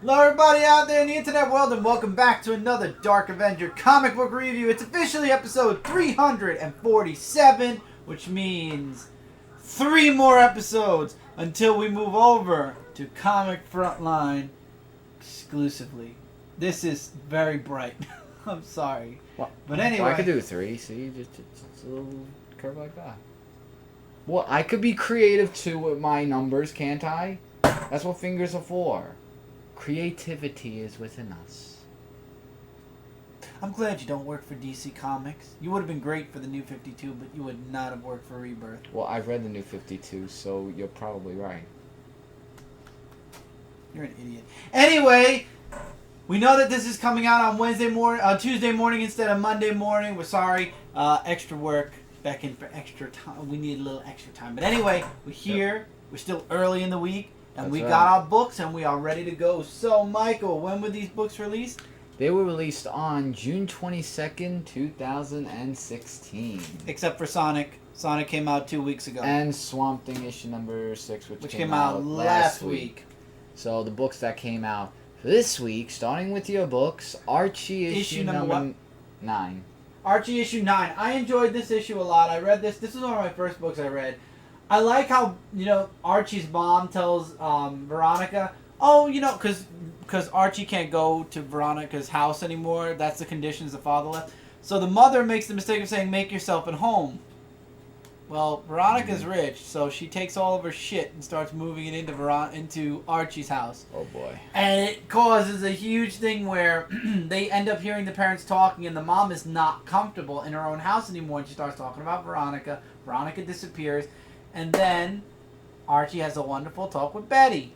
Hello everybody out there in the internet world and welcome back to another Dark Avenger comic book review. It's officially episode 347, which means 3 more episodes until we move over to Comic Frontline exclusively. This is very bright. I'm sorry. Well, but anyway. Well, I could do 3, see? Just a little curve like that. Well, I could be creative too with my numbers, can't I? That's what fingers are for. Creativity is within us. I'm glad you don't work for DC Comics. You would have been great for the New 52, but you would not have worked for Rebirth. Well, I've read the New 52, so you're probably right. You're an idiot. Anyway, we know that this is coming out on Tuesday morning instead of Monday morning. We're sorry. Extra work. Back in for extra time. We need a little extra time. But anyway, we're here. Yep. We're still early in the week. And we got our books and we are ready to go. So, Michael, when were these books released? They were released on June 22nd, 2016. Except for Sonic. Sonic came out 2 weeks ago. And Swamp Thing issue number 6, which came out last week. So, the books that came out this week, starting with your books, Archie issue number 9. Archie issue 9. I enjoyed this issue a lot. I read this. This was one of my first books I read. I like how, Archie's mom tells Veronica, because Archie can't go to Veronica's house anymore. That's the conditions the father left. So the mother makes the mistake of saying, make yourself at home. Well, Veronica's rich, so she takes all of her shit and starts moving it into Archie's house. Oh, boy. And it causes a huge thing where they end up hearing the parents talking, and the mom is not comfortable in her own house anymore, and she starts talking about Veronica. Veronica disappears. And then Archie has a wonderful talk with Betty.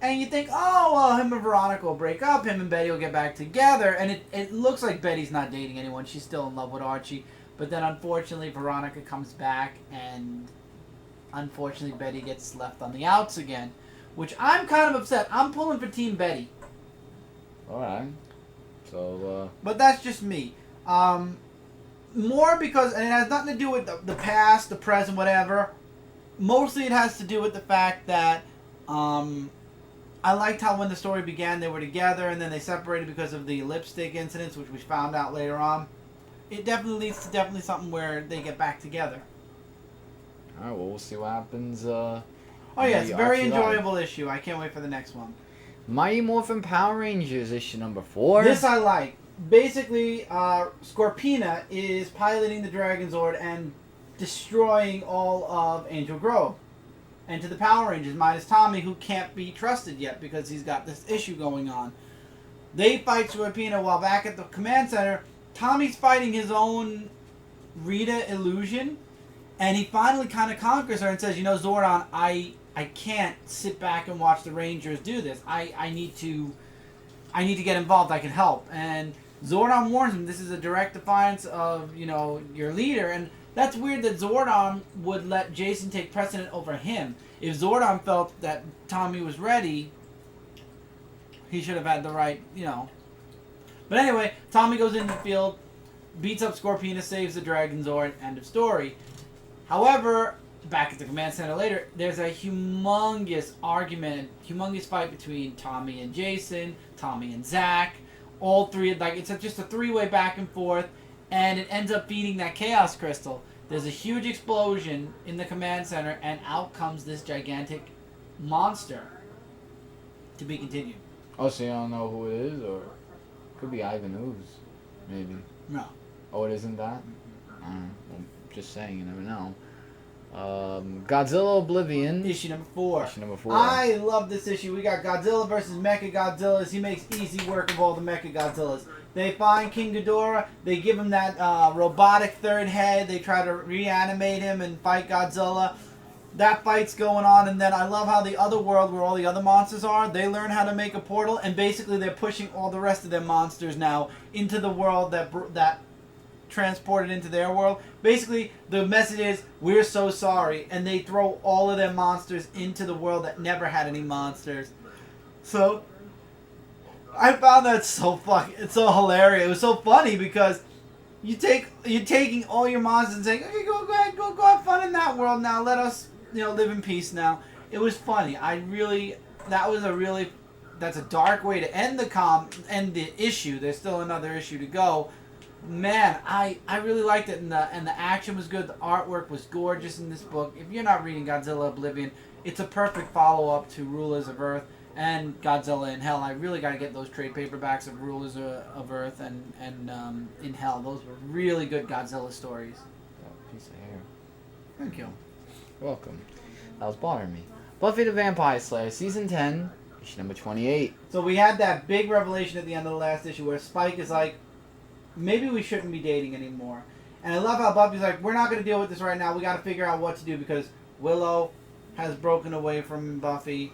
And you think, oh, well, him and Veronica will break up. Him and Betty will get back together. And it looks like Betty's not dating anyone. She's still in love with Archie. But then, unfortunately, Veronica comes back. And, unfortunately, Betty gets left on the outs again. Which I'm kind of upset. I'm pulling for Team Betty. All right. So, But that's just me. More because, and it has nothing to do with the past, the present, whatever. Mostly it has to do with the fact that I liked how when the story began they were together and then they separated because of the lipstick incidents, which we found out later on. It definitely leads to something where they get back together. Alright, well, we'll see what happens. Oh yeah, it's a very enjoyable issue. I can't wait for the next one. Mighty Morphin Power Rangers issue number 4. This I like. Basically, Scorpina is piloting the Dragonzord and destroying all of Angel Grove. And to the Power Rangers, minus Tommy, who can't be trusted yet because he's got this issue going on. They fight Scorpina while back at the command center, Tommy's fighting his own Rita illusion. And he finally kind of conquers her and says, Zordon, I can't sit back and watch the Rangers do this. I need to get involved. I can help. And Zordon warns him, this is a direct defiance of, your leader. And that's weird that Zordon would let Jason take precedent over him. If Zordon felt that Tommy was ready, he should have had the right, But anyway, Tommy goes into the field, beats up Scorpina, saves the Dragonzord, end of story. However, back at the command center later, there's a humongous fight between Tommy and Jason, Tommy and Zach. All three, it's just a three-way back and forth, and it ends up feeding that Chaos Crystal. There's a huge explosion in the command center, and out comes this gigantic monster. To be continued. Oh, so you don't know who it is, or could be Ivan Ooze, maybe. No. Oh, it isn't that? Well, just saying, you never know. Godzilla Oblivion. Issue number 4. Issue number 4. I love this issue. We got Godzilla versus Mecha Godzillas. He makes easy work of all the Mecha Godzillas. They find King Ghidorah. They give him that robotic third head. They try to reanimate him and fight Godzilla. That fight's going on, and then I love how the other world where all the other monsters are, they learn how to make a portal, and basically they're pushing all the rest of their monsters now into the world that transported into their world. Basically, the message is, we're so sorry, and they throw all of their monsters into the world that never had any monsters. So, I found that it's so hilarious. It was so funny because you're taking all your monsters and saying, okay, go ahead, go have fun in that world now. Let us, live in peace now. It was funny. That was a really that's a dark way to end the issue. There's still another issue to go. Man, I really liked it, and the action was good. The artwork was gorgeous in this book. If you're not reading Godzilla Oblivion, it's a perfect follow-up to Rulers of Earth and Godzilla in Hell. I really got to get those trade paperbacks of Rulers of Earth and in Hell. Those were really good Godzilla stories. Oh, piece of hair. Thank you. You're welcome. That was bothering me. Buffy the Vampire Slayer, Season 10, issue number 28. So we had that big revelation at the end of the last issue where Spike is like, maybe we shouldn't be dating anymore. And I love how Buffy's like, we're not going to deal with this right now. We got to figure out what to do because Willow has broken away from Buffy.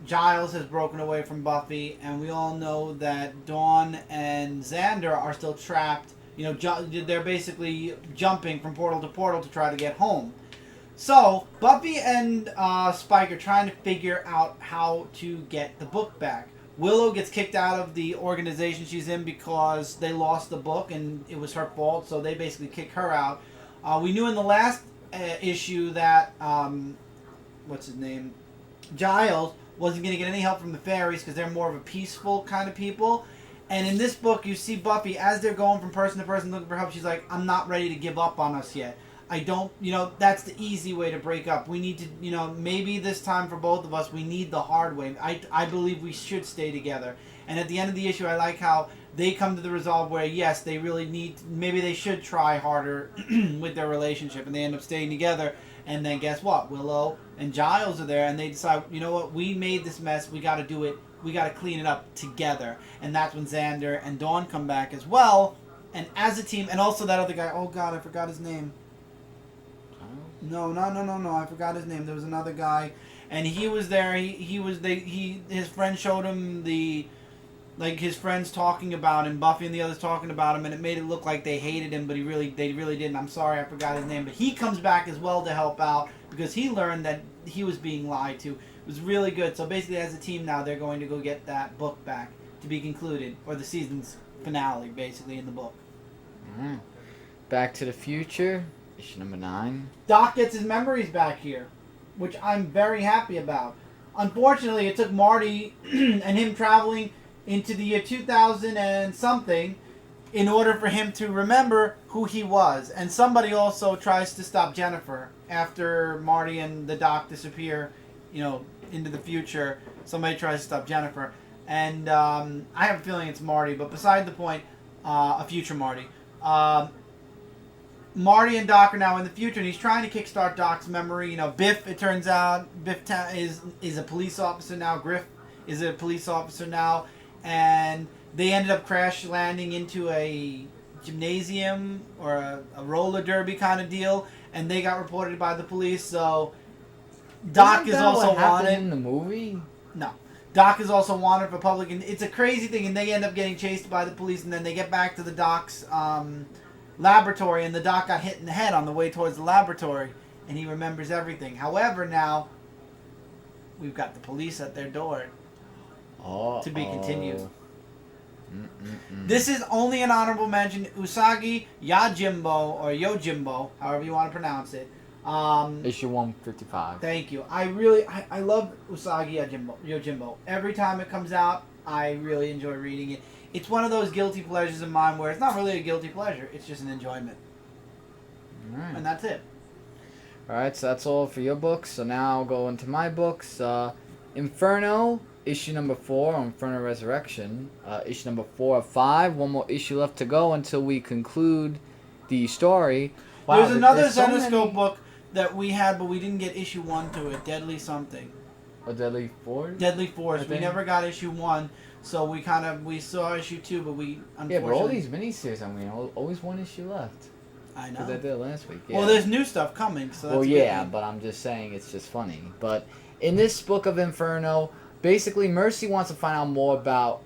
Giles has broken away from Buffy. And we all know that Dawn and Xander are still trapped. You know, they're basically jumping from portal to portal to try to get home. So, Buffy and Spike are trying to figure out how to get the book back. Willow gets kicked out of the organization she's in because they lost the book and it was her fault, so they basically kick her out. We knew in the last issue that, what's his name? Giles wasn't going to get any help from the fairies because they're more of a peaceful kind of people. And in this book, you see Buffy, as they're going from person to person looking for help, she's like, I'm not ready to give up on us yet. I don't, that's the easy way to break up. We need to, maybe this time for both of us, we need the hard way. I believe we should stay together. And at the end of the issue, I like how they come to the resolve where, yes, they really need, maybe they should try harder with their relationship. And they end up staying together. And then guess what? Willow and Giles are there and they decide, you know what? We made this mess. We got to do it. We got to clean it up together. And that's when Xander and Dawn come back as well. And as a team, and also that other guy, oh God, I forgot his name. No, I forgot his name. There was another guy, and he was there. His friend showed him his friends talking about him, Buffy and the others talking about him, and it made it look like they hated him, but they really didn't. I'm sorry, I forgot his name, but he comes back as well to help out because he learned that he was being lied to. It was really good. So basically, as a team now, they're going to go get that book back to be concluded, or the season's finale, basically in the book. Mm-hmm. Back to the Future. Issue number 9. Doc gets his memories back here, which I'm very happy about. Unfortunately, it took Marty and him traveling into the year 2000 and something in order for him to remember who he was. And somebody also tries to stop Jennifer after Marty and the Doc disappear, into the future. Somebody tries to stop Jennifer. And I have a feeling it's Marty, but beside the point, a future Marty. Marty and Doc are now in the future, and he's trying to kickstart Doc's memory. Biff, it turns out, is a police officer now. Griff is a police officer now. And they ended up crash landing into a gymnasium or a roller derby kind of deal, and they got reported by the police, so Doc is also wanted. In the movie? No. Doc is also wanted for public, and it's a crazy thing, and they end up getting chased by the police, and then they get back to the Doc's laboratory, and the Doc got hit in the head on the way towards the laboratory, and he remembers everything. However, now we've got the police at their door. To be continued. This is only an honorable mention. Usagi Yojimbo, or Yojimbo, however you want to pronounce it. Issue 155. Thank you. I love Usagi Yojimbo. Every time it comes out, I really enjoy reading it. It's one of those guilty pleasures of mine where it's not really a guilty pleasure. It's just an enjoyment. All right. And that's it. Alright, so that's all for your books. So now I'll go into my books. Inferno, issue number 4, Inferno Resurrection. Issue number 4 of 5. One more issue left to go until we conclude the story. Wow, there's another Zenoscope book that we had, but we didn't get issue 1 to it. Deadly something. A Deadly Force? Deadly Force. We never got issue 1. So we saw issue 2, but we unfortunately... Yeah, but all these miniseries, always one issue left. I know. Because I did last week. Yeah. Well, there's new stuff coming, so that's good. But I'm just saying it's just funny. But in this book of Inferno, basically Mercy wants to find out more about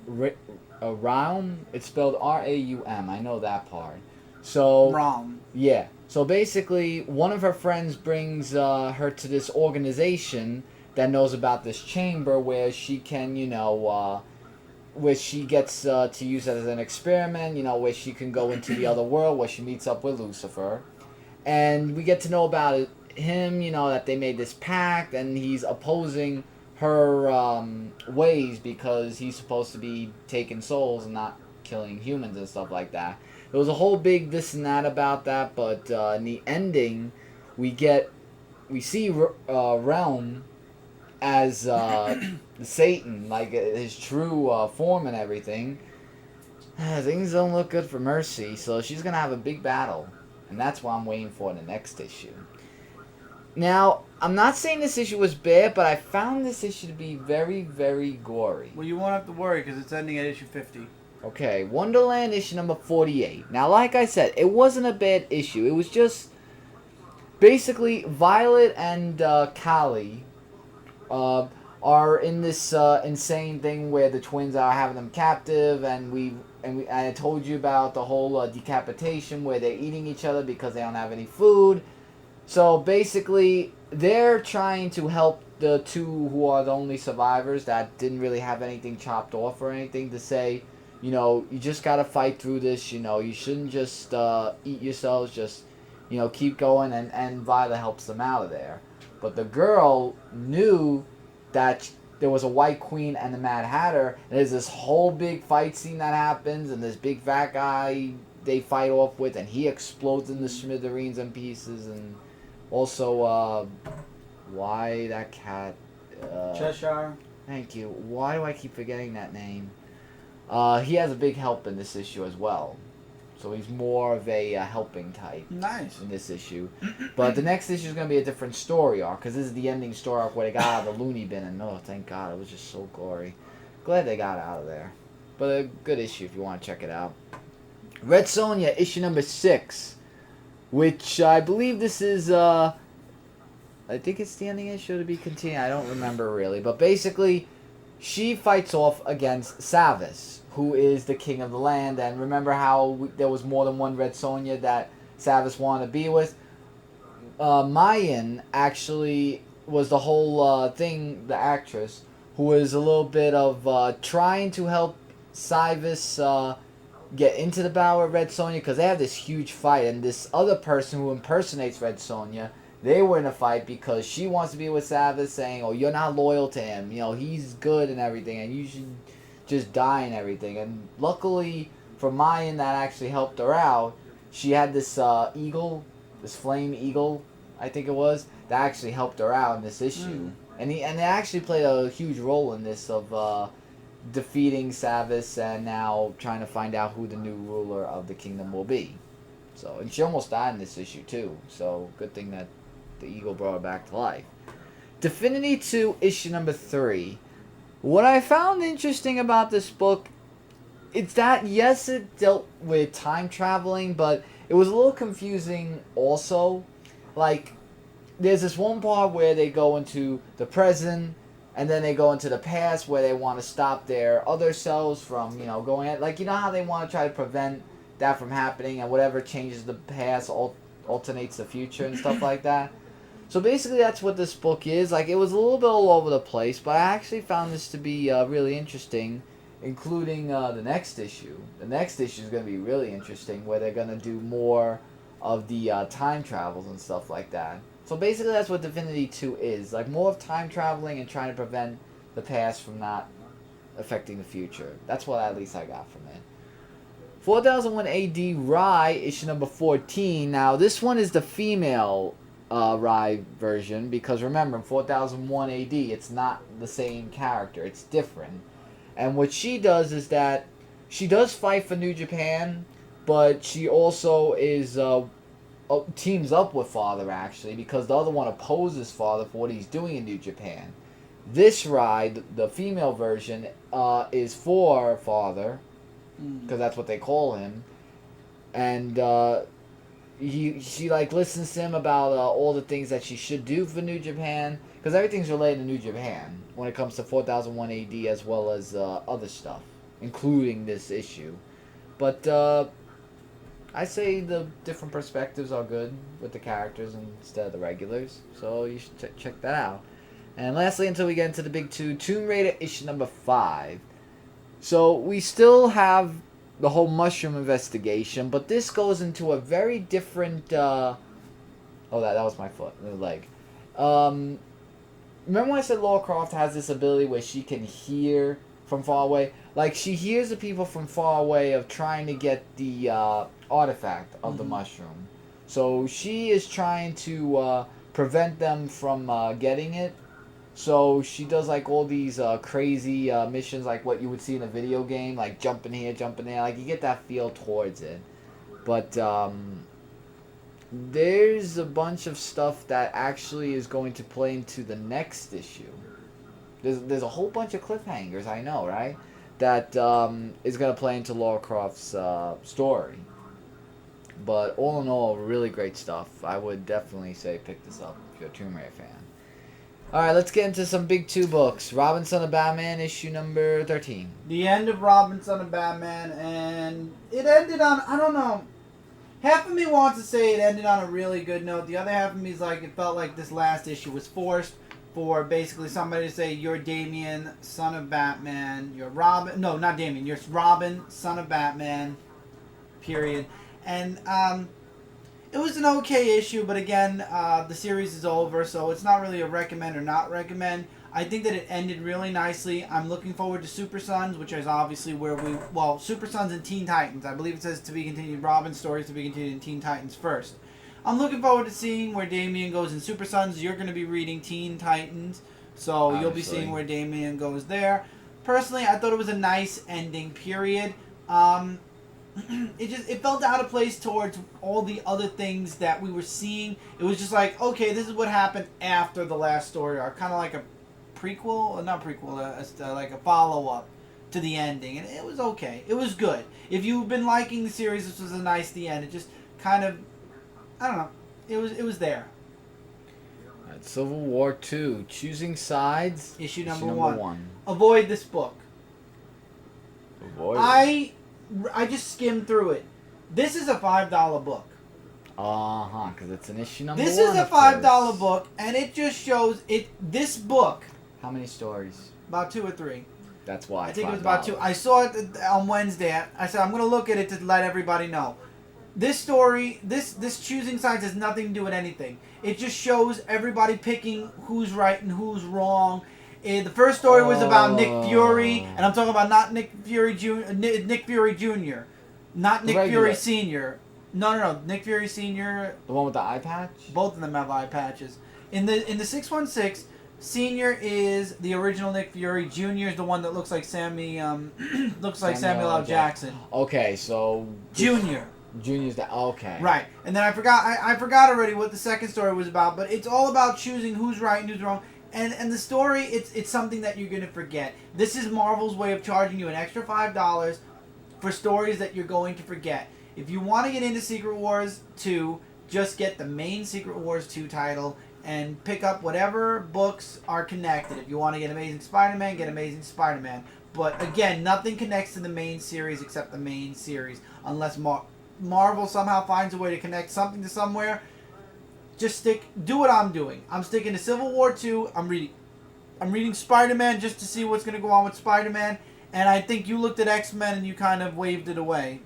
Raum. It's spelled R-A-U-M. I know that part. So... Raum. Yeah. So basically, one of her friends brings her to this organization that knows about this chamber where she can, where she gets to use it as an experiment, where she can go into the other world, where she meets up with Lucifer. And we get to know about him, that they made this pact, and he's opposing her ways because he's supposed to be taking souls and not killing humans and stuff like that. There was a whole big this and that about that, but in the ending, we see Realm as Satan, like his true form and everything. Things don't look good for Mercy, so she's gonna have a big battle, and that's what I'm waiting for in the next issue. Now, I'm not saying this issue was bad, but I found this issue to be very, very gory. Well, you won't have to worry because it's ending at issue 50. Okay, Wonderland issue number 48. Now, like I said, it wasn't a bad issue. It was just basically Violet and Callie are in this insane thing where the twins are having them captive, and I told you about the whole decapitation where they're eating each other because they don't have any food. So basically, they're trying to help the two who are the only survivors that didn't really have anything chopped off or anything, to say, you know, you just gotta fight through this. You know, you shouldn't just eat yourselves. Just, you know, keep going. And Violet helps them out of there. But the girl knew that there was a White Queen and the Mad Hatter. And there's this whole big fight scene that happens, and this big fat guy they fight off with, and he explodes into smithereens and pieces. And also, why that cat? Cheshire. Thank you. Why do I keep forgetting that name? He has a big help in this issue as well. So he's more of a helping type. Nice. In this issue. But the next issue is going to be a different story arc, because this is the ending story arc where they got out of the loony bin, and oh, thank God, it was just so gory. Glad they got out of there. But a good issue if you want to check it out. Red Sonja, issue number 6, which I believe this is, I think it's the ending issue to be continued. I don't remember really. But basically, she fights off against Savas, who is the king of the land. And remember how there was more than one Red Sonja that Savas wanted to be with? Mayan actually was the whole thing, the actress, who was a little bit of trying to help Savas get into the battle with Red Sonja, because they have this huge fight, and this other person who impersonates Red Sonja, they were in a fight because she wants to be with Savas, saying, oh, you're not loyal to him, you know, he's good and everything, and you should just die and everything. And luckily for Mayan, that actually helped her out. She had this eagle, this flame eagle, I think it was, that actually helped her out in this issue. And they actually played a huge role in this, of defeating Savas and now trying to find out who the new ruler of the kingdom will be. So, and she almost died in this issue too, so good thing that the eagle brought her back to life. Divinity II, issue number 3. What I found interesting about this book, it's that, yes, it dealt with time traveling, but it was a little confusing also. Like, there's this one part where they go into the present, and then they go into the past where they want to stop their other selves from, you know, going at, like, you know how they want to try to prevent that from happening, and whatever changes the past alternates the future and stuff like that. So basically that's what this book is. Like, it was a little bit all over the place, but I actually found this to be really interesting, including the next issue. The next issue is going to be really interesting, where they're going to do more of the time travels and stuff like that. So basically that's what Divinity II is. Like, more of time traveling and trying to prevent the past from not affecting the future. That's what at least I got from it. 4001 AD Rai, issue number 14. Now, this one is the female Rai version, because remember, in 4001 AD, it's not the same character. It's different. And what she does is that she does fight for New Japan, but she also is teams up with Father, actually, because the other one opposes Father for what he's doing in New Japan. This Rai, the female version, is for Father, because that's what they call him, and she like listens to him about all the things that she should do for New Japan, because everything's related to New Japan when it comes to 4001 AD, as well as other stuff, including this issue. But I say the different perspectives are good with the characters instead of the regulars, so you should check that out. And lastly, until we get into the big two, Tomb Raider issue number 5. So we still have the whole mushroom investigation, but this goes into a very different, oh, that was my foot, the leg. remember when I said Laura Croft has this ability where she can hear from far away? Like, she hears the people from far away of trying to get the artifact of the mushroom. So she is trying to prevent them from getting it. So she does like all these crazy missions, like what you would see in a video game, like jumping here, jumping there. Like, you get that feel towards it. But there's a bunch of stuff that actually is going to play into the next issue. There's a whole bunch of cliffhangers, I know, right? That is going to play into Lara Croft's story. But all in all, really great stuff. I would definitely say pick this up if you're a Tomb Raider fan. Alright, let's get into some big 2 books. Robin, Son of Batman, issue number 13. The end of Robin, Son of Batman, and it ended on, I don't know. Half of me wants to say it ended on a really good note. The other half of me is like, it felt like this last issue was forced for basically somebody to say, you're Damian, son of Batman, you're Robin. No, not Damian. You're Robin, son of Batman, period. And it was an okay issue, but again, the series is over, so it's not really a recommend or not recommend. I think that it ended really nicely. I'm looking forward to Super Sons, which is obviously where Super Sons and Teen Titans. I believe it says to be continued. Robin's stories to be continued in Teen Titans first. I'm looking forward to seeing where Damian goes in Super Sons. You're going to be reading Teen Titans, so obviously you'll be seeing where Damian goes there. Personally, I thought it was a nice ending, period. It felt out of place towards all the other things that we were seeing. It was just like, okay, this is what happened after the last story arc, kind of like a prequel, not prequel, like a follow-up to the ending, and it was okay. It was good. If you've been liking the series, this was a nice the end. It just kind of, I don't know, it was there. Right, Civil War II, Choosing Sides, issue number one. Avoid this book. Avoid it. I just skimmed through it. This is a $5 book. Because it's an issue number this one. This is a $5 book, and it just shows it. This book. How many stories? About 2 or 3. That's why. I think it was about 2. I saw it on Wednesday. I said I'm going to look at it to let everybody know. This story, this choosing sides has nothing to do with anything. It just shows everybody picking who's right and who's wrong. The first story was about Nick Fury, and I'm talking about not Nick Fury Nick Fury Jr., not Nick Fury Sr. No, Nick Fury Sr. The one with the eye patch? Both of them have eye patches. In the 616, Sr. is the original Nick Fury. Jr. is the one that looks like Samuel L. Jackson. Okay, so Jr. Junior's the okay. Right, and then I forgot already what the second story was about, but it's all about choosing who's right and who's wrong. And the story, it's something that you're going to forget. This is Marvel's way of charging you an extra $5 for stories that you're going to forget. If you want to get into Secret Wars 2, just get the main Secret Wars 2 title and pick up whatever books are connected. If you want to get Amazing Spider-Man, get Amazing Spider-Man. But again, nothing connects to the main series except the main series. Unless Marvel somehow finds a way to connect something to somewhere. Just do what I'm doing. I'm sticking to Civil War 2. I'm reading Spider-Man just to see what's going to go on with Spider-Man. And I think you looked at X-Men and you kind of waved it away.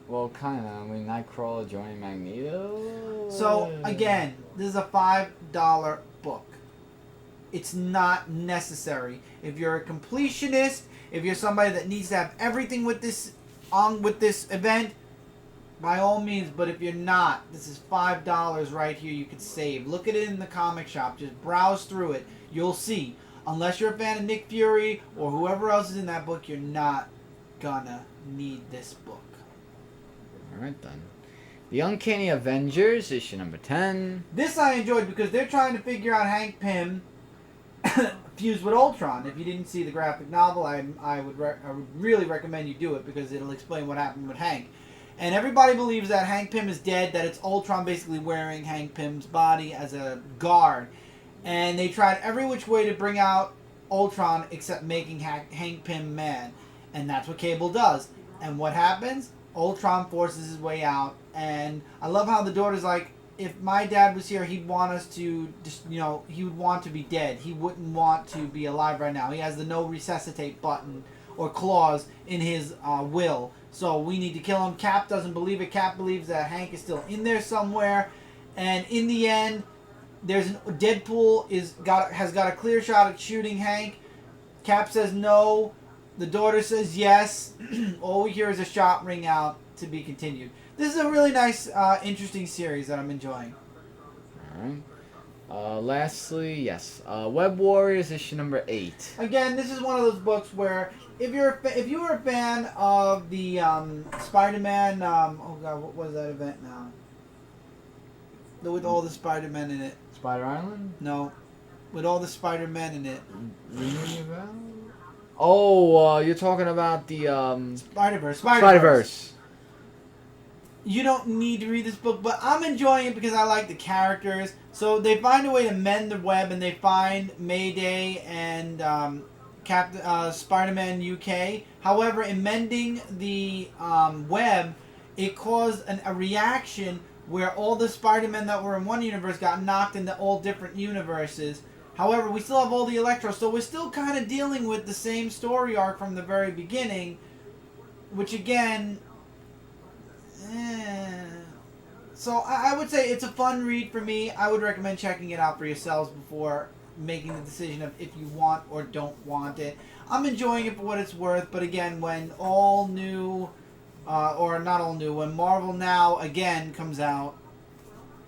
Well, kind of. I mean, Nightcrawler joining Magneto. So, again, this is a $5 book. It's not necessary. If you're a completionist, if you're somebody that needs to have everything with this event, by all means, but if you're not, this is $5 right here you could save. Look at it in the comic shop. Just browse through it. You'll see. Unless you're a fan of Nick Fury or whoever else is in that book, you're not gonna need this book. Alright then. The Uncanny Avengers, issue number 10. This I enjoyed because they're trying to figure out Hank Pym fused with Ultron. If you didn't see the graphic novel, I would really recommend you do it because it'll explain what happened with Hank. And everybody believes that Hank Pym is dead, that it's Ultron basically wearing Hank Pym's body as a guard. And they tried every which way to bring out Ultron except making Hank Pym mad. And that's what Cable does. And what happens? Ultron forces his way out. And I love how the daughter's like, if my dad was here, he'd want us to, he would want to be dead. He wouldn't want to be alive right now. He has the no resuscitate button or clause in his will. So we need to kill him. Cap doesn't believe it. Cap believes that Hank is still in there somewhere. And in the end, Deadpool has got a clear shot at shooting Hank. Cap says no. The daughter says yes. All we hear is a shot ring out to be continued. This is a really nice, interesting series that I'm enjoying. Alright. Lastly, yes. Web Warriors issue number 8. Again, this is one of those books where if you were a fan of the Spider-Man, oh god, what was that event now? With all the Spider-Men in it. Spider Island? No, with all the Spider-Men in it. Oh, you're talking about the Spider-Verse. You don't need to read this book, but I'm enjoying it because I like the characters. So they find a way to mend the web, and they find Mayday and Spider-Man UK. However, in mending the web, it caused a reaction where all the Spider-Men that were in one universe got knocked into all different universes. However, we still have all the Electro, so we're still kind of dealing with the same story arc from the very beginning, which again... So I would say it's a fun read for me. I would recommend checking it out for yourselves before making the decision of if you want or don't want it. I'm enjoying it for what it's worth, but again, when all new, or not all new, when Marvel Now again comes out,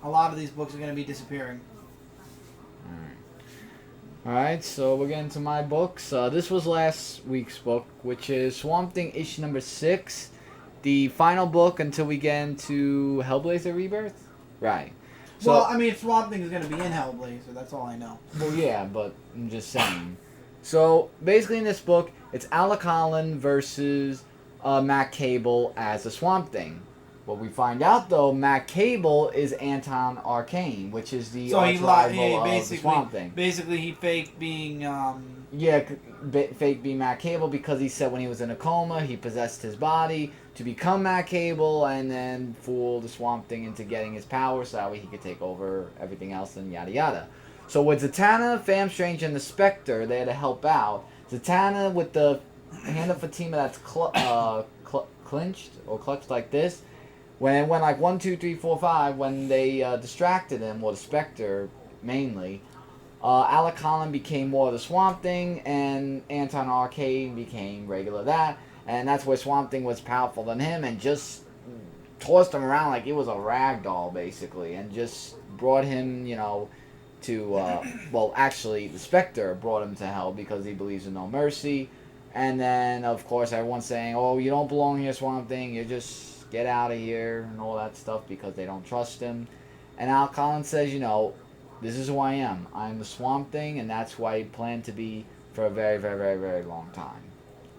a lot of these books are going to be disappearing. Alright, so we're getting to my books. This was last week's book, which is Swamp Thing issue number 6. The final book until we get into Hellblazer Rebirth? Right. So, well, I mean, Swamp Thing is going to be in Hellblazer, that's all I know. Well, yeah, but I'm just saying. So, basically in this book, it's Alec Holland versus Matt Cable as the Swamp Thing. What we find out, though, Matt Cable is Anton Arcane, which is the arch-rival of the Swamp Thing. Basically, he faked being... fake being Matt Cable because he said when he was in a coma, he possessed his body to become Matt Cable and then fool the Swamp Thing into getting his power so that way he could take over everything else and yada yada. So with Zatanna, Fam Strange, and the Spectre there to help out, Zatanna with the hand of Fatima that's clinched or clutched like this, when it went like 1, 2, 3, 4, 5, when they distracted him, or the Spectre mainly, Alec Holland became more of the Swamp Thing, and Anton Arcane became regular that. And that's where Swamp Thing was powerful than him, and just tossed him around like he was a rag doll, basically. And just brought him, to, well, actually, the Spectre brought him to hell because he believes in no mercy. And then, of course, everyone's saying, oh, you don't belong here, Swamp Thing. You just get out of here, and all that stuff, because they don't trust him. And Alec Holland says, this is who I am. I'm the Swamp Thing, and that's who I plan to be for a very, very, very, very long time.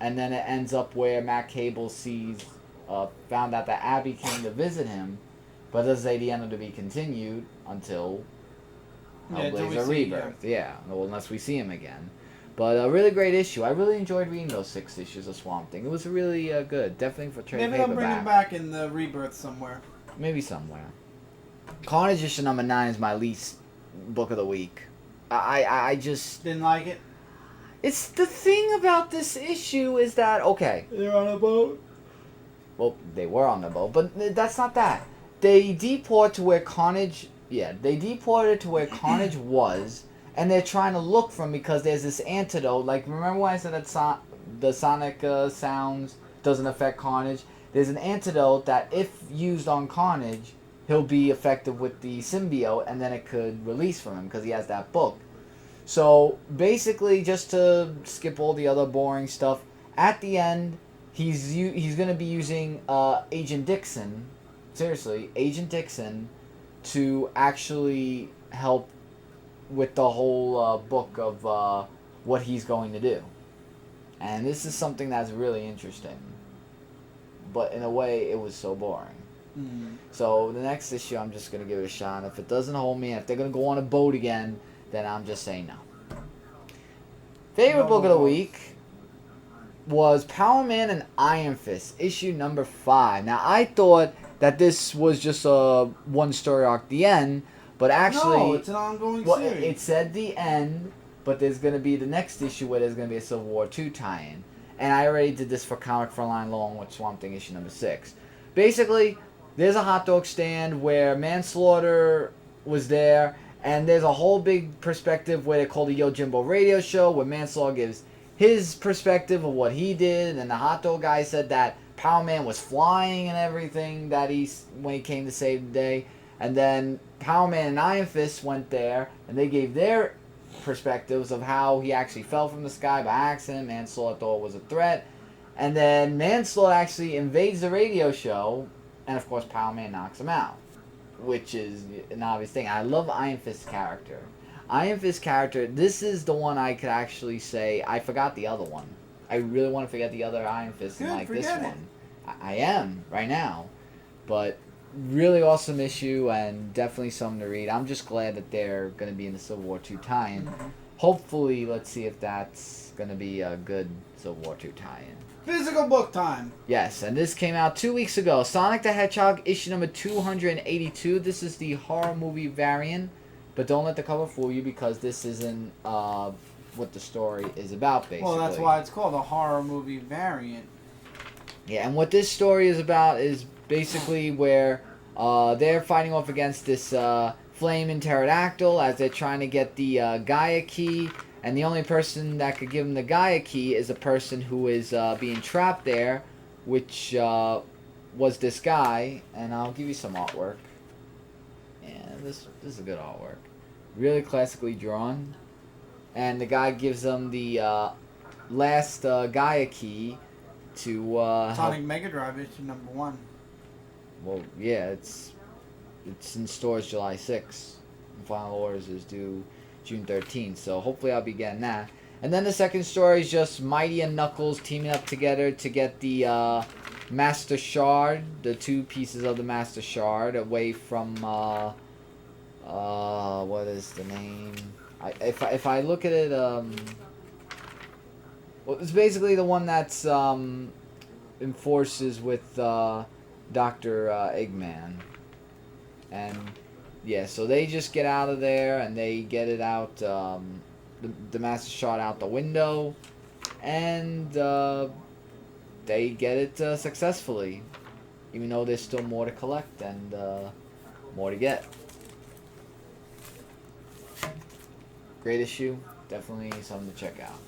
And then it ends up where Matt Cable found out that Abby came to visit him, but doesn't say the end of to be continued until Hellblazer Rebirth. Yeah, well, unless we see him again. But a really great issue. I really enjoyed reading those 6 issues of Swamp Thing. It was really good. Definitely for trade paperback. Maybe they'll bring him back in the Rebirth somewhere. Maybe somewhere. Carnage issue number 9 is my least book of the week. I just didn't like it. It's the thing about this issue is that okay. They're on a boat. Well, they were on the boat, but that's not that. They deport to where Carnage. Yeah, they deported to where Carnage was, and they're trying to look for him because there's this antidote. Like remember when I said that the sonic sounds doesn't affect Carnage? There's an antidote that if used on Carnage, he'll be effective with the symbiote, and then it could release from him because he has that book. So basically, just to skip all the other boring stuff, at the end, he's going to be using Agent Dixon, seriously, Agent Dixon, to actually help with the whole book of what he's going to do. And this is something that's really interesting. But in a way, it was so boring. Mm-hmm. So the next issue, I'm just going to give it a shot. If it doesn't hold me, if they're going to go on a boat again, then I'm just saying no. Favorite book of the week was Power Man and Iron Fist, issue number 5. Now, I thought that this was just a one story arc, the end, but actually... No, it's an ongoing series. It said the end, but there's going to be the next issue where there's going to be a Civil War 2 tie-in. And I already did this for Comic Frontline along with Swamp Thing issue number 6. Basically, there's a hot dog stand where Manslaughter was there, And there's a whole big perspective where they call the Yojimbo radio show, where Manslaughter gives his perspective of what he did, and the hot dog guy said that Power Man was flying and everything that when he came to save the day. And then Power Man and Iron Fist went there, and they gave their perspectives of how he actually fell from the sky by accident. Manslaughter thought it was a threat. And then Manslaughter actually invades the radio show, and of course Power Man knocks him out, which is an obvious thing. I love Iron Fist's character. Iron Fist's character, this is the one I could actually say, I forgot the other one. I really want to forget the other Iron Fist and like this one. I am, right now. But really awesome issue and definitely something to read. I'm just glad that they're going to be in the Civil War II tie-in. Hopefully, let's see if that's going to be a good Civil War II tie-in. Physical book time. Yes, and this came out 2 weeks ago. Sonic the Hedgehog, issue number 282. This is the horror movie variant, but don't let the cover fool you because this isn't what the story is about, basically. Well, that's why it's called a horror movie variant. Yeah, and what this story is about is basically where they're fighting off against this flaming pterodactyl as they're trying to get the Gaia key. And the only person that could give him the Gaia key is a person who is being trapped there, which was this guy. And I'll give you some artwork. Yeah, this is a good artwork. Really classically drawn. And the guy gives them the last Gaia key to Sonic Mega Drive issue number 1. Well, yeah, it's in stores July 6th. Final orders is due June 13th, so hopefully I'll be getting that. And then the second story is just Mighty and Knuckles teaming up together to get the Master Shard, the 2 pieces of the Master Shard, away from what is the name? If I look at it, well, it's basically the one that's enforces with Dr. Eggman. And yeah, so they just get out of there and they get it out, the Master Shot out the window, and they get it successfully, even though there's still more to collect and more to get. Great issue, definitely something to check out.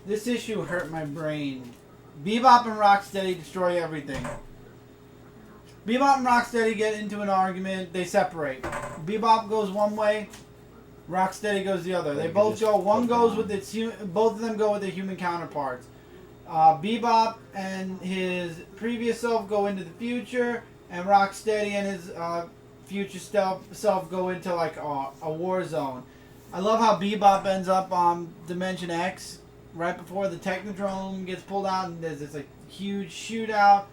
This issue hurt my brain. Bebop and Rocksteady destroy everything. Bebop and Rocksteady get into an argument. They separate. Bebop goes one way. Rocksteady goes the other. They both go. One goes with its. Both of them go with their human counterparts. Bebop and his previous self go into the future, and Rocksteady and his future self go into like a war zone. I love how Bebop ends up on Dimension X right before the Technodrome gets pulled out, and there's this like huge shootout.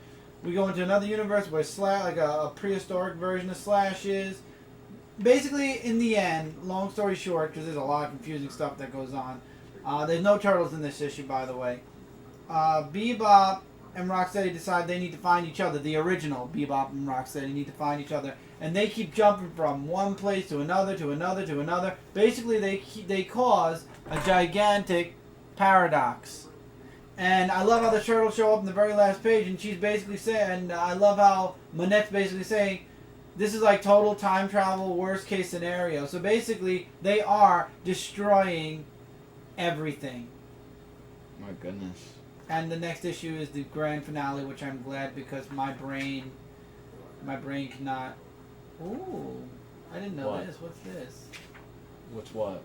We go into another universe where Slash, like a prehistoric version of Slash is. Basically, in the end, long story short, because there's a lot of confusing stuff that goes on. There's no turtles in this issue, by the way. Bebop and Rocksteady decide they need to find each other. The original Bebop and Rocksteady need to find each other. And they keep jumping from one place to another, to another, to another. Basically, they cause a gigantic paradox. And I love how the turtles show up in the very last page, and she's basically saying, and I love how Manette's basically saying, this is like total time travel, worst case scenario. So basically, they are destroying everything. My goodness. And the next issue is the grand finale, which I'm glad because my brain cannot. Ooh, I didn't know this. What's this? What's what?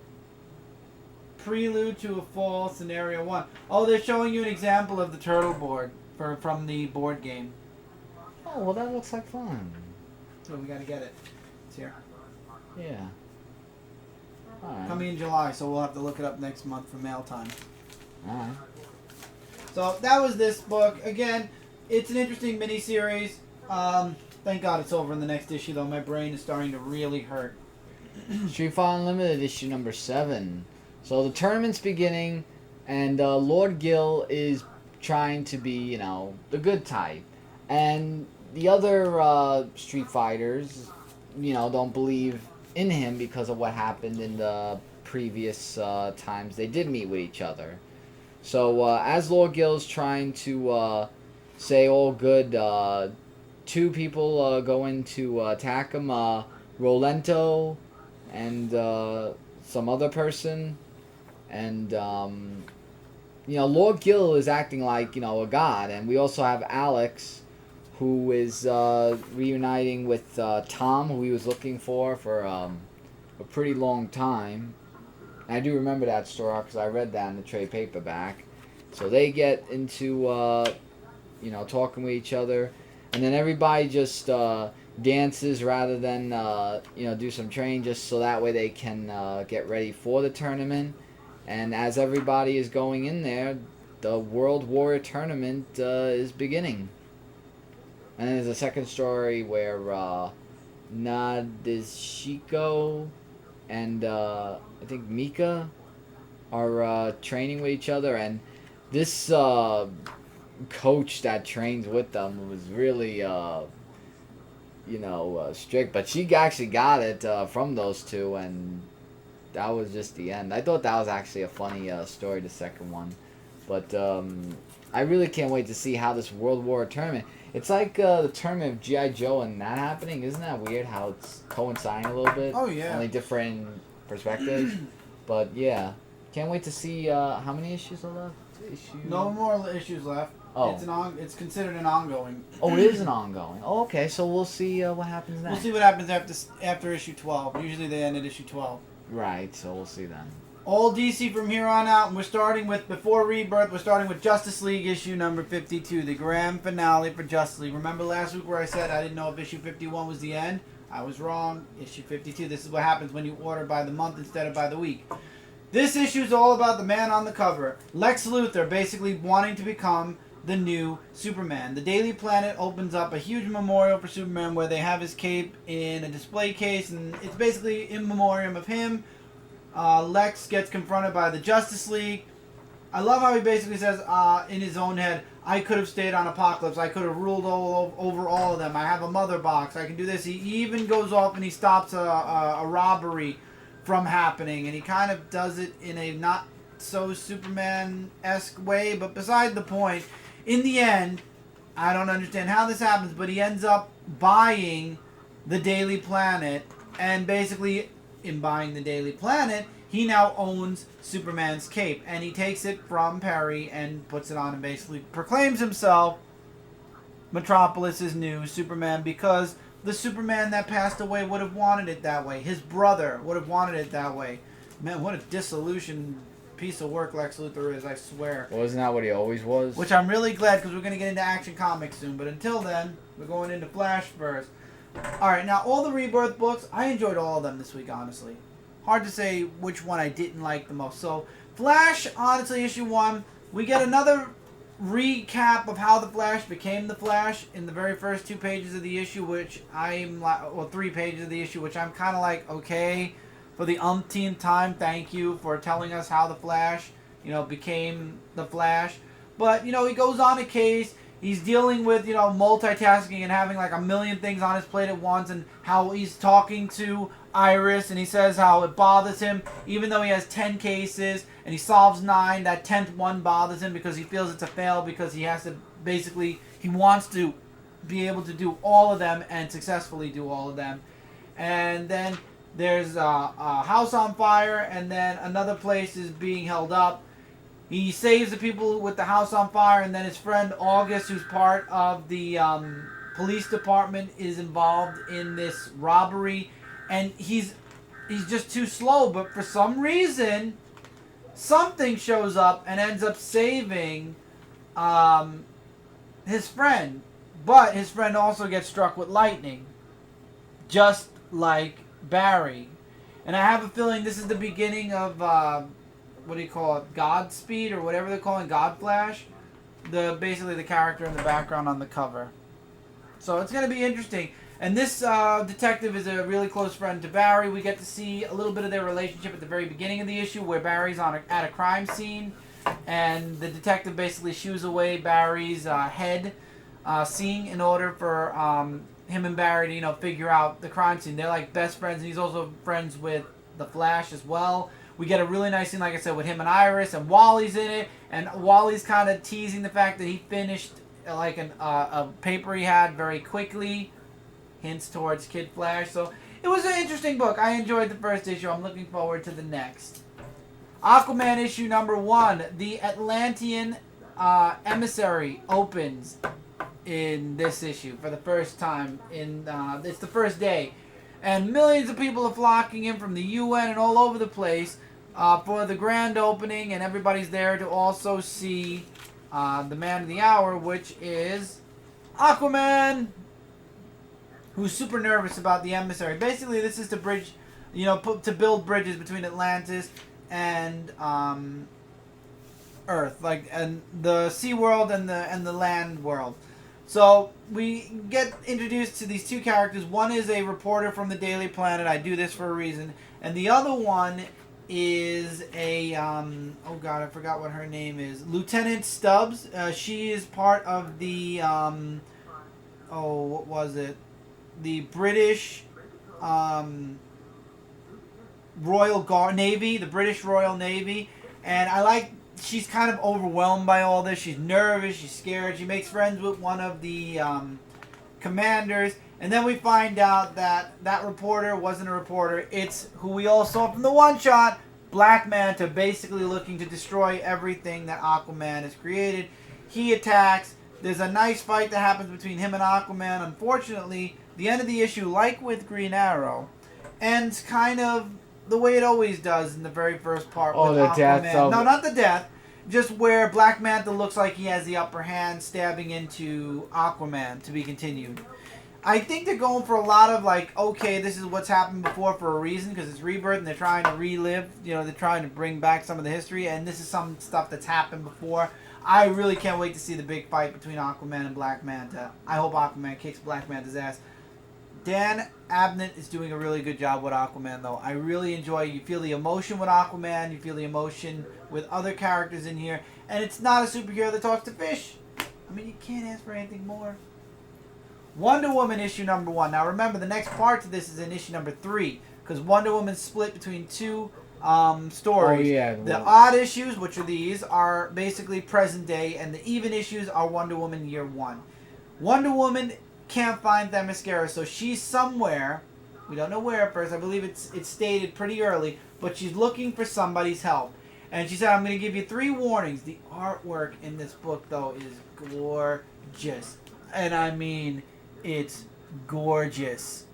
Prelude to a Fall, Scenario 1. Oh, they're showing you an example of the turtle board from the board game. Oh, well, that looks like fun. So we gotta get it. It's here. Yeah. Alright. Coming in July, so we'll have to look it up next month for mail time. Alright. So that was this book. Again, it's an interesting miniseries. Thank God it's over in the next issue, though. My brain is starting to really hurt. Street Fighter Unlimited issue number 7. So the tournament's beginning, and Lord Gill is trying to be, the good type. And the other Street Fighters, don't believe in him because of what happened in the previous times they did meet with each other. So as Lord Gill's trying to say all good, 2 people go in to attack him. Rolento and some other person. And, Lord Gill is acting like, a god. And we also have Alex, who is reuniting with Tom, who he was looking for a pretty long time. And I do remember that story because I read that in the trade paperback. So they get into, talking with each other. And then everybody just dances rather than, do some training just so that way they can get ready for the tournament. And as everybody is going in there, the World Warrior Tournament is beginning. And then there's a second story where Nadeshiko and I think Mika are training with each other. And this coach that trains with them was really, strict. But she actually got it from those two, and that was just the end. I thought that was actually a funny story, the second one. But I really can't wait to see how this World War tournament... It's like the tournament of G.I. Joe and that happening. Isn't that weird how it's coinciding a little bit? Oh, yeah. Only different perspectives. But, yeah. Can't wait to see how many issues are left? No more issues left. Oh. It's considered an ongoing. Oh, it is an ongoing. Oh, okay. So we'll see what happens next. We'll see what happens after issue 12. Usually they end at issue 12. Right, so we'll see then. All DC from here on out, and we're starting with, before Rebirth, we're starting with Justice League issue number 52, the grand finale for Justice League. Remember last week where I said I didn't know if issue 51 was the end? I was wrong. Issue 52, this is what happens when you order by the month instead of by the week. This issue is all about the man on the cover, Lex Luthor, basically wanting to become the new Superman. The Daily Planet opens up a huge memorial for Superman where they have his cape in a display case, and it's basically in memoriam of him. Lex gets confronted by the Justice League. I love how he basically says in his own head, I could have stayed on Apocalypse. I could have ruled over all of them. I have a mother box. I can do this. He even goes off and he stops a robbery from happening. And he kind of does it in a not so Superman-esque way. But beside the point, in the end, I don't understand how this happens, but he ends up buying the Daily Planet. And basically, in buying the Daily Planet, he now owns Superman's cape. And he takes it from Perry and puts it on and basically proclaims himself Metropolis's new Superman, because the Superman that passed away would have wanted it that way. His brother would have wanted it that way. Man, what a disillusioned piece of work Lex Luthor is, I swear. Well, isn't that what he always was? Which I'm really glad, because we're going to get into Action Comics soon. But until then, we're going into Flash first. Alright, now all the Rebirth books, I enjoyed all of them this week, honestly. Hard to say which one I didn't like the most. So, Flash, honestly, issue 1, we get another recap of how the Flash became the Flash in the very first 2 pages of the issue, which I'm like, well, 3 pages of the issue, which I'm kind of like, okay, for the umpteenth time, thank you for telling us how the Flash, became the Flash. But, he goes on a case. He's dealing with, multitasking and having like a million things on his plate at once, and how he's talking to Iris, and he says how it bothers him, even though he has 10 cases, and he solves 9, that 10th one bothers him because he feels it's a fail, because he has to, basically, he wants to be able to do all of them and successfully do all of them. And then there's a house on fire, and then another place is being held up. He saves the people with the house on fire, and then his friend August, who's part of the police department, is involved in this robbery. And he's just too slow, but for some reason, something shows up and ends up saving his friend. But his friend also gets struck with lightning, just like Barry. And I have a feeling this is the beginning of... what do you call it? Godspeed, or whatever they're calling God Flash. Basically the character in the background on the cover. So it's going to be interesting. And this detective is a really close friend to Barry. We get to see a little bit of their relationship at the very beginning of the issue, where Barry's at a crime scene, and the detective basically shoos away Barry's head scene in order for him and Barry to figure out the crime scene. They're like best friends, and he's also friends with the Flash as well. We get a really nice scene, like I said, with him and Iris, and Wally's in it, and Wally's kind of teasing the fact that he finished like a paper he had very quickly, hints towards Kid Flash. So it It was an interesting book. I enjoyed the first issue. I'm looking forward to the next. Aquaman issue number 1. The Atlantean emissary opens in this issue for the first time. It's the first day. And millions of people are flocking in from the UN and all over the place for the grand opening. And everybody's there to also see the man of the hour, which is Aquaman, who's super nervous about the emissary. Basically, this is to bridge, to build bridges between Atlantis and Earth, and the sea world and the land world. So we get introduced to these two characters. One is a reporter from the Daily Planet. I do this for a reason. And the other one is a oh god, I forgot what her name is. Lieutenant Stubbs. She is part of the what was it? The British Royal Navy, the British Royal Navy, and she's kind of overwhelmed by all this. She's nervous, she's scared. She makes friends with one of the commanders, and then we find out that that reporter wasn't a reporter. It's who we all saw from the one-shot, Black Manta, basically looking to destroy everything that Aquaman has created. He attacks. There's a nice fight that happens between him and Aquaman. Unfortunately, the end of the issue, like with Green Arrow, ends kind of the way it always does in the very first part with the Aquaman. death of... No, not the death. Just where Black Manta looks like he has the upper hand, stabbing into Aquaman, to be continued. I think they're going for a lot of okay, this is what's happened before for a reason, because it's Rebirth and they're trying to relive, they're trying to bring back some of the history, and this is some stuff that's happened before. I really can't wait to see the big fight between Aquaman and Black Manta. I hope Aquaman kicks Black Manta's ass. Dan Abnett is doing a really good job with Aquaman, though. I really enjoy it. You feel the emotion with Aquaman. You feel the emotion with other characters in here. And it's not a superhero that talks to fish. I mean, you can't ask for anything more. Wonder Woman issue number 1. Now, remember, the next part to this is in issue number 3. Because Wonder Woman's split between two stories. Oh, yeah. The odd issues, which are these, are basically present day. And the even issues are Wonder Woman year 1. Wonder Woman can't find Themyscira, so she's somewhere. We don't know where at first. I believe it's stated pretty early, but she's looking for somebody's help. And she said, I'm going to give you 3 warnings. The artwork in this book, though, is gorgeous. And I mean, it's gorgeous.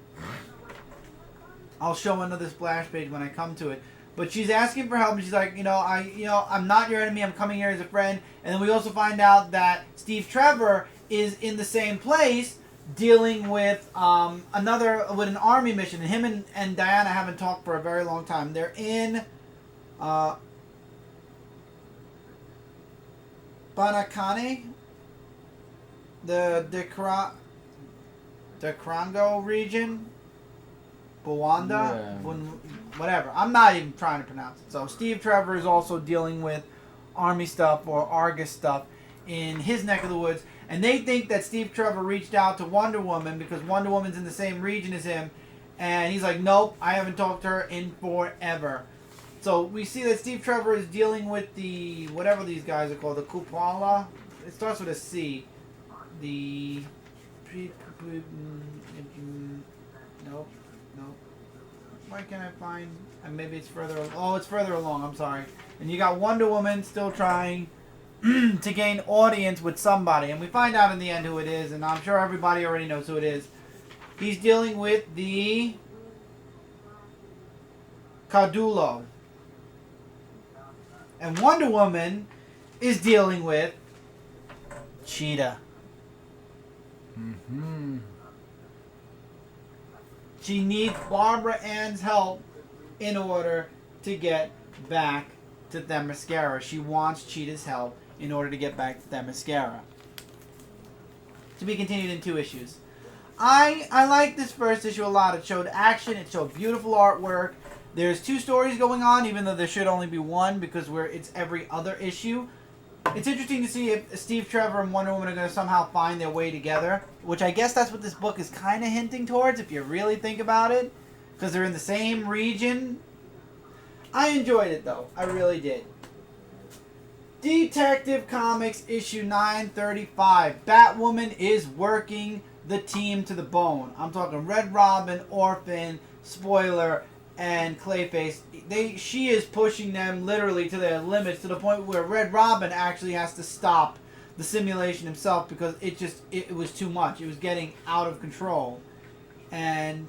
I'll show another splash page when I come to it. But she's asking for help, and she's like, I'm not your enemy. I'm coming here as a friend. And then we also find out that Steve Trevor is in the same place, dealing with an army mission, and him and Diana haven't talked for a very long time. They're in Banakane, the Krango region, Bawanda, whatever. I'm not even trying to pronounce it. So Steve Trevor is also dealing with army stuff or Argus stuff in his neck of the woods. And they think that Steve Trevor reached out to Wonder Woman because Wonder Woman's in the same region as him. And he's like, nope, I haven't talked to her in forever. So we see that Steve Trevor is dealing with the, whatever these guys are called, the Kupala. It starts with a C. The... Nope. Why can't I find... maybe it's further... Oh, it's further along. I'm sorry. And you got Wonder Woman still trying to gain audience with somebody. And we find out in the end who it is. And I'm sure everybody already knows who it is. He's dealing with the... Cadulo. And Wonder Woman is dealing with... Cheetah. Mm-hmm. She needs Barbara Ann's help in order to get back to Themyscira. She wants Cheetah's help in order to get back to Themyscira. To be continued in 2 issues. I like this first issue a lot. It showed action. It showed beautiful artwork. There's 2 stories going on, even though there should only be 1 because it's every other issue. It's interesting to see if Steve Trevor and Wonder Woman are going to somehow find their way together, which I guess that's what this book is kind of hinting towards, if you really think about it, because they're in the same region. I enjoyed it, though. I really did. Detective Comics issue 935. Batwoman is working the team to the bone. I'm talking Red Robin, Orphan, Spoiler, and Clayface. She is pushing them literally to their limits, to the point where Red Robin actually has to stop the simulation himself because it was too much. It was getting out of control. And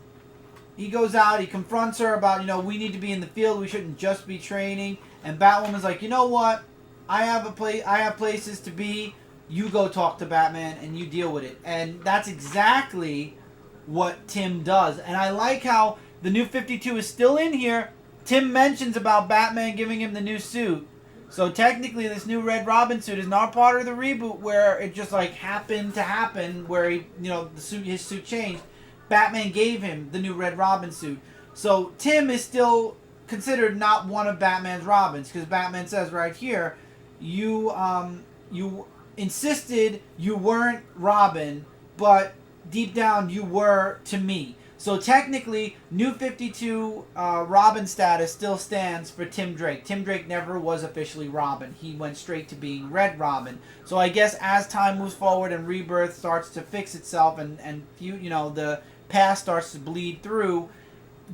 he goes out, he confronts her about, we need to be in the field, we shouldn't just be training. And Batwoman's like, you know what? I have places to be. You go talk to Batman and you deal with it. And that's exactly what Tim does. And I like how the new 52 is still in here. Tim mentions about Batman giving him the new suit. So technically this new Red Robin suit is not part of the reboot where it just like happened to happen where he, his suit changed. Batman gave him the new Red Robin suit. So Tim is still considered not one of Batman's Robins because Batman says right here, you insisted you weren't Robin, but deep down you were to me. So technically, New 52 Robin status still stands for Tim Drake. Tim Drake never was officially Robin. He went straight to being Red Robin. So I guess as time moves forward and Rebirth starts to fix itself and the past starts to bleed through,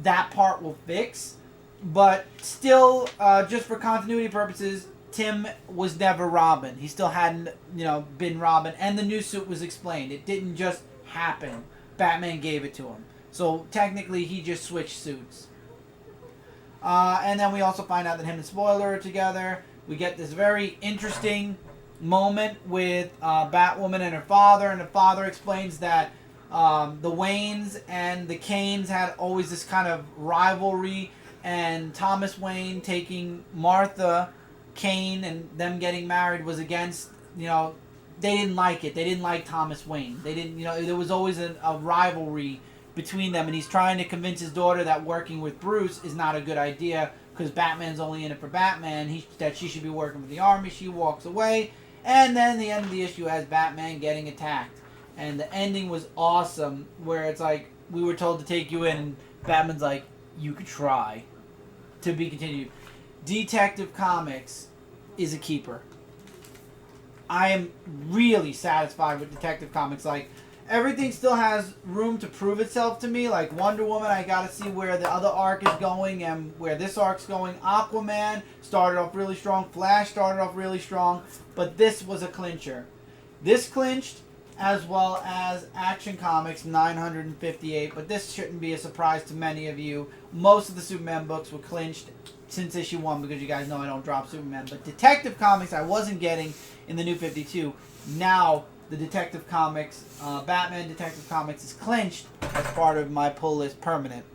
that part will fix. But still, just for continuity purposes, Tim was never Robin. He still hadn't, been Robin. And the new suit was explained. It didn't just happen. Batman gave it to him. So technically, he just switched suits. And then we also find out that him and Spoiler are together. We get this very interesting moment with Batwoman and her father. And the father explains that the Waynes and the Kanes had always this kind of rivalry. And Thomas Wayne taking Martha Kane and them getting married was against, they didn't like it. They didn't like Thomas Wayne. They didn't, there was always a rivalry between them, and he's trying to convince his daughter that working with Bruce is not a good idea because Batman's only in it for Batman, that she should be working with the army. She walks away, and then the end of the issue has Batman getting attacked. And the ending was awesome, where it's like, we were told to take you in, and Batman's like, you could try. To be continued. Detective Comics is a keeper. I am really satisfied with Detective Comics. Like, everything still has room to prove itself to me. Like Wonder Woman, I gotta see where the other arc is going and where this arc's going. Aquaman started off really strong. Flash started off really strong. But this was a clincher. This clinched, as well as Action Comics 958. But this shouldn't be a surprise to many of you. Most of the Superman books were clinched since issue 1 because you guys know I don't drop Superman. But Detective Comics I wasn't getting in the new 52. Now the Detective Comics, Batman Detective Comics is clinched as part of my pull list permanent.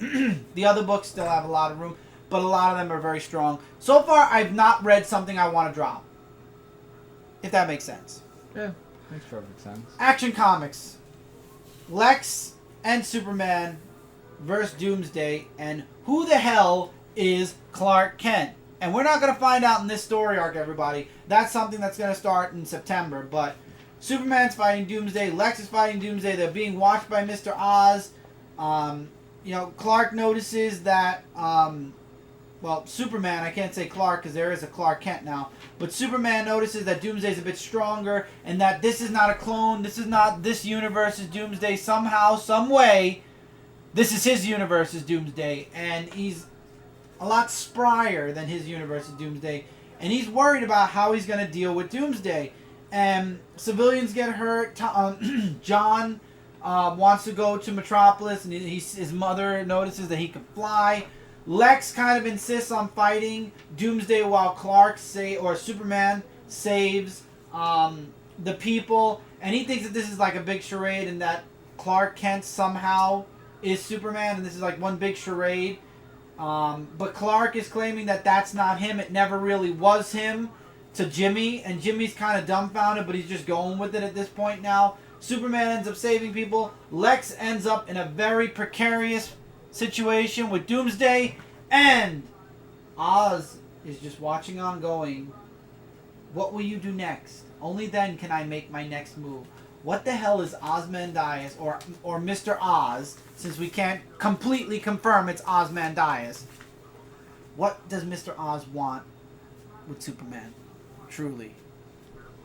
The other books still have a lot of room, but a lot of them are very strong. So far I've not read something I want to drop. If that makes sense. Yeah, makes perfect sense. Action Comics. Lex and Superman versus Doomsday, and who the hell is Clark Kent? And we're not going to find out in this story arc, everybody. That's something that's going to start in September. But Superman's fighting Doomsday. Lex is fighting Doomsday. They're being watched by Mr. Oz. Clark notices that... Superman, I can't say Clark because there is a Clark Kent now. But Superman notices that Doomsday's a bit stronger and that this is not a clone. This is not this universe's Doomsday. Somehow, some way, this is his universe's Doomsday. And he's a lot sprier than his universe's Doomsday. And he's worried about how he's going to deal with Doomsday. And civilians get hurt. John wants to go to Metropolis, and his mother notices that he can fly. Lex kind of insists on fighting Doomsday while Superman saves the people. And he thinks that this is like a big charade and that Clark Kent somehow is Superman and this is like one big charade. But Clark is claiming that that's not him. It never really was him to Jimmy. And Jimmy's kind of dumbfounded, but he's just going with it at this point now. Superman ends up saving people. Lex ends up in a very precarious situation with Doomsday, and Oz is just watching on going, what will you do next? Only then can I make my next move. What the hell is Ozymandias or Mr. Oz, since we can't completely confirm it's Ozymandias? What does Mr. Oz want with Superman? Truly.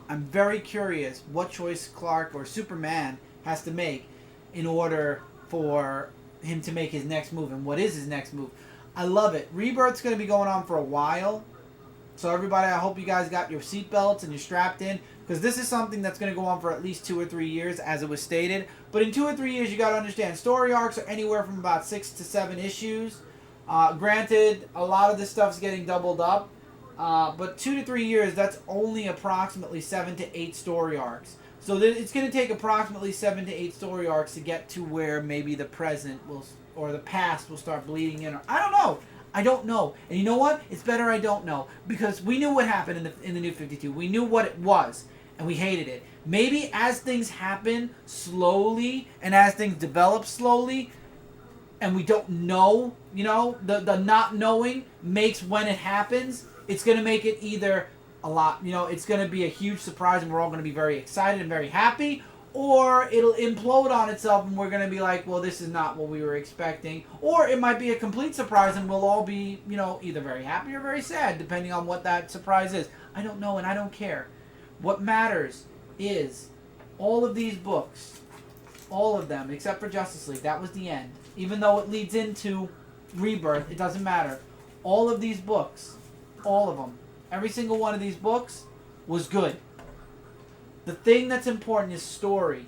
I'm very curious what choice Clark or Superman has to make. in order for him to make his next move. And what is his next move? I love it. Rebirth's going to be going on for a while. So everybody, I hope you guys got your seatbelts and you're strapped in, because this is something that's going to go on for at least 2 or 3 years, as it was stated. But in 2 or 3 years, you got to understand, story arcs are anywhere from about 6 to 7 issues. Granted, a lot of this stuff's getting doubled up, but 2 to 3 years, that's only approximately 7 to 8 story arcs. So it's going to take approximately 7 to 8 story arcs to get to where maybe the present will, or the past will start bleeding in. I don't know. I don't know. And you know what? It's better I don't know. Because we knew what happened in the New 52. We knew what it was. And we hated it. Maybe as things happen slowly, and as things develop slowly, and we don't know, you know, the not knowing makes when it happens, it's going to make it either a lot, you know, it's going to be a huge surprise and we're all going to be very excited and very happy, or it'll implode on itself and we're going to be like, well, this is not what we were expecting. Or it might be a complete surprise and we'll all be, you know, either very happy or very sad, depending on what that surprise is. I don't know and I don't care. What matters is all of these books, all of them, except for Justice League, that was the end. Even though it leads into Rebirth, it doesn't matter. All of these books, all of them, every single one of these books was good. The thing that's important is story.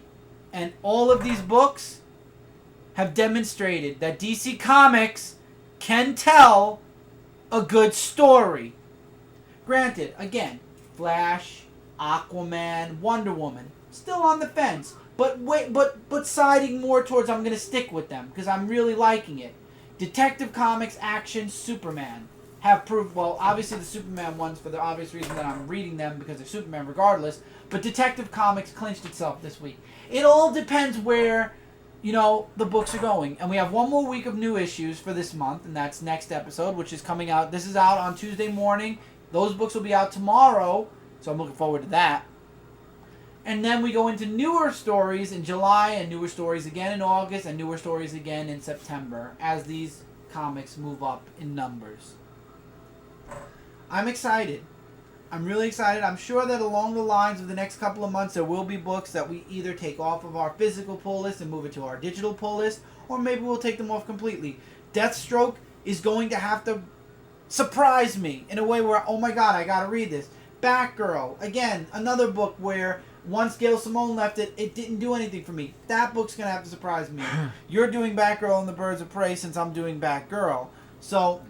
And all of these books have demonstrated that DC Comics can tell a good story. Granted, again, Flash, Aquaman, Wonder Woman, still on the fence. But siding more towards I'm going to stick with them because I'm really liking it. Detective Comics, Action, Superman have proved, well, obviously the Superman ones for the obvious reason that I'm reading them because they're Superman regardless, but Detective Comics clinched itself this week. It all depends where, you know, the books are going. And we have one more week of new issues for this month, and that's next episode, which is coming out. This is out on Tuesday morning. Those books will be out tomorrow, so I'm looking forward to that. And then we go into newer stories in July, and newer stories again in August, and newer stories again in September, as these comics move up in numbers. I'm excited. I'm really excited. I'm sure that along the lines of the next couple of months, there will be books that we either take off of our physical pull list and move it to our digital pull list, or maybe we'll take them off completely. Deathstroke is going to have to surprise me in a way where, oh my god, I gotta read this. Batgirl, again, another book where once Gail Simone left it, it didn't do anything for me. That book's going to have to surprise me. You're doing Batgirl and the Birds of Prey since I'm doing Batgirl. So,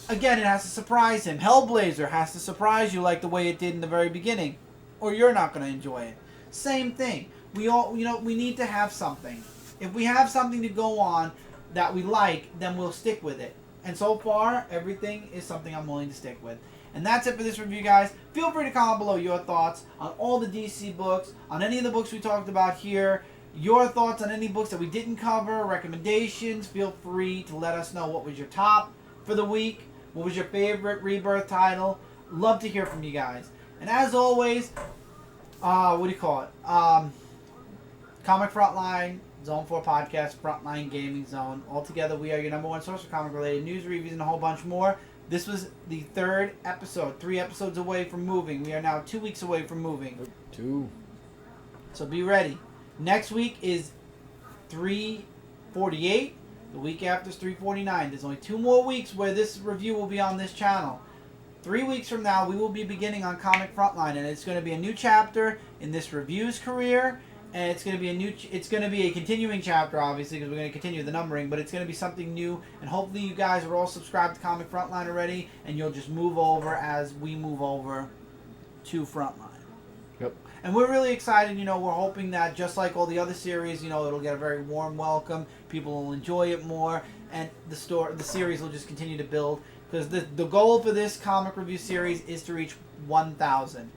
again, it has to surprise him. Hellblazer has to surprise you like the way it did in the very beginning. Or you're not going to enjoy it. Same thing. We all, you know, we need to have something. If we have something to go on that we like, then we'll stick with it. And so far, everything is something I'm willing to stick with. And that's it for this review, guys. Feel free to comment below your thoughts on all the DC books, on any of the books we talked about here, your thoughts on any books that we didn't cover, recommendations. Feel free to let us know what was your top for the week, what was your favorite Rebirth title. Love to hear from you guys. And as always, what do you call it? Comic Frontline, Zone 4 Podcast, Frontline Gaming Zone. Altogether, we are your #1 source for comic-related news, reviews, and a whole bunch more. This was the 3rd episode. 3 episodes away from moving. We are now 2 weeks away from moving. 2. So be ready. Next week is 348. The week after is 349. There's only 2 more weeks where this review will be on this channel. 3 weeks from now, we will be beginning on Comic Frontline, and it's going to be a new chapter in this review's career. And it's going to be a continuing chapter, obviously, because we're going to continue the numbering, but it's going to be something new, and hopefully you guys are all subscribed to Comic Frontline already, and you'll just move over as we move over to Frontline. Yep. And we're really excited, you know, we're hoping that just like all the other series, you know, it'll get a very warm welcome, people will enjoy it more, and the series will just continue to build, because the goal for this comic review series is to reach 1,000.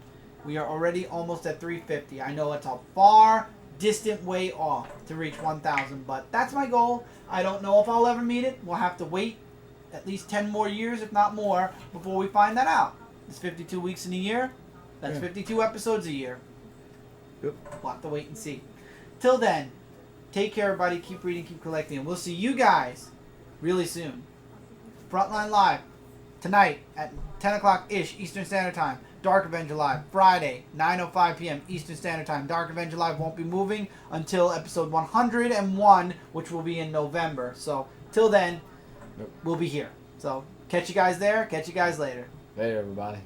We are already almost at 350. I know it's a far distant way off to reach 1,000, but that's my goal. I don't know if I'll ever meet it. We'll have to wait at least 10 more years, if not more, before we find that out. It's 52 weeks in a year. That's 52 episodes a year. Yep. We'll have to wait and see. Till then, take care, everybody. Keep reading, keep collecting, and we'll see you guys really soon. Frontline Live tonight at 10 o'clock-ish Eastern Standard Time. Dark Avenger Live, Friday, 9:05 p.m. Eastern Standard Time. Dark Avenger Live won't be moving until episode 101, which will be in November. So, till then, we'll be here. So, catch you guys there. Catch you guys later. Later, everybody.